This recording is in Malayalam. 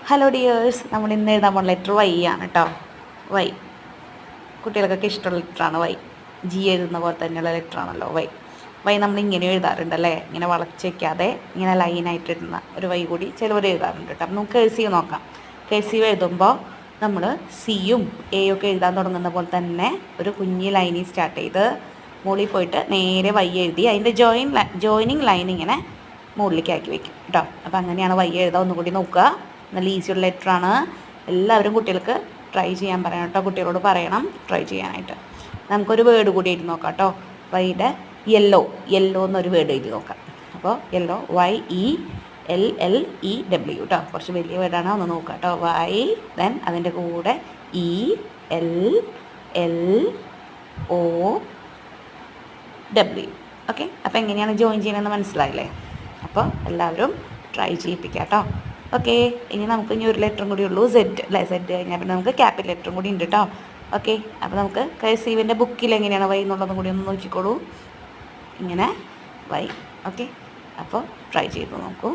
ഹലോ ഡിയേഴ്സ്, നമ്മൾ ഇന്ന് എഴുതാൻ പോകുന്ന ലെറ്റർ വൈ ആണ് കേട്ടോ. വൈ കുട്ടികൾക്കൊക്കെ ഇഷ്ടമുള്ള ലെറ്ററാണ് വൈ. ജി എഴുതുന്ന പോലെ തന്നെയുള്ള ലെറ്ററാണല്ലോ വൈ. വൈ നമ്മൾ ഇങ്ങനെ എഴുതാറുണ്ടല്ലേ, ഇങ്ങനെ വളച്ച് വയ്ക്കാതെ ഇങ്ങനെ ലൈനായിട്ട് ഇടുന്ന ഒരു വൈ കൂടി ചിലവർ എഴുതാറുണ്ട് കേട്ടോ. നമുക്ക് കേഴ്സീവ് നോക്കാം. കേഴ്സീവ് എഴുതുമ്പോൾ നമ്മൾ സിയും എയും ഒക്കെ എഴുതാൻ തുടങ്ങുന്ന പോലെ തന്നെ ഒരു കുഞ്ഞ് ലൈനിൽ സ്റ്റാർട്ട് ചെയ്ത് മുകളിൽ പോയിട്ട് നേരെ വൈ എഴുതി അതിൻ്റെ ജോയിനിങ് ലൈൻ ഇങ്ങനെ മുകളിലേക്ക് ആക്കി വെക്കും കേട്ടോ. അപ്പോൾ അങ്ങനെയാണ് വൈ എഴുതാൻ. ഒന്നുകൂടി നോക്കുക. നല്ല ഈസിയുള്ള ലെറ്ററാണ്. എല്ലാവരും കുട്ടികൾക്ക് ട്രൈ ചെയ്യാൻ പറയണം കേട്ടോ. കുട്ടികളോട് പറയണം ട്രൈ ചെയ്യാനായിട്ട്. നമുക്കൊരു വേർഡ് കൂടി എഴുതി നോക്കാം കേട്ടോ. വൈയുടെ യെല്ലോ എന്നൊരു വേർഡ് എഴുതി നോക്കാം. അപ്പോൾ യെല്ലോ YELLEW കേട്ടോ. കുറച്ച് വലിയ വേർഡാണ്, ഒന്ന് നോക്കാം കേട്ടോ. വൈ ദെൻ അതിൻ്റെ കൂടെ ELLOW. ഓക്കെ, അപ്പോൾ എങ്ങനെയാണ് ജോയിൻ ചെയ്യണമെന്ന് മനസ്സിലായില്ലേ? അപ്പോൾ എല്ലാവരും ട്രൈ ചെയ്യിപ്പിക്കാം കേട്ടോ. ഓക്കെ, ഇനി നമുക്ക് ഒരു ലെറ്ററും കൂടി ഉള്ളൂ, സെഡ് അല്ലേ. സെഡ് കഴിഞ്ഞാൽ പിന്നെ നമുക്ക് ക്യാപിറ്റൽ ലെറ്ററും കൂടി ഉണ്ട് കേട്ടോ. ഓക്കെ, അപ്പോൾ നമുക്ക് കഴ്സീവിൻ്റെ ബുക്കിൽ എങ്ങനെയാണ് വൈ എന്നുള്ളതും കൂടി ഒന്ന് നോക്കിക്കോളൂ. ഇങ്ങനെ വൈ. ഓക്കെ, അപ്പോൾ ട്രൈ ചെയ്ത് നോക്കൂ.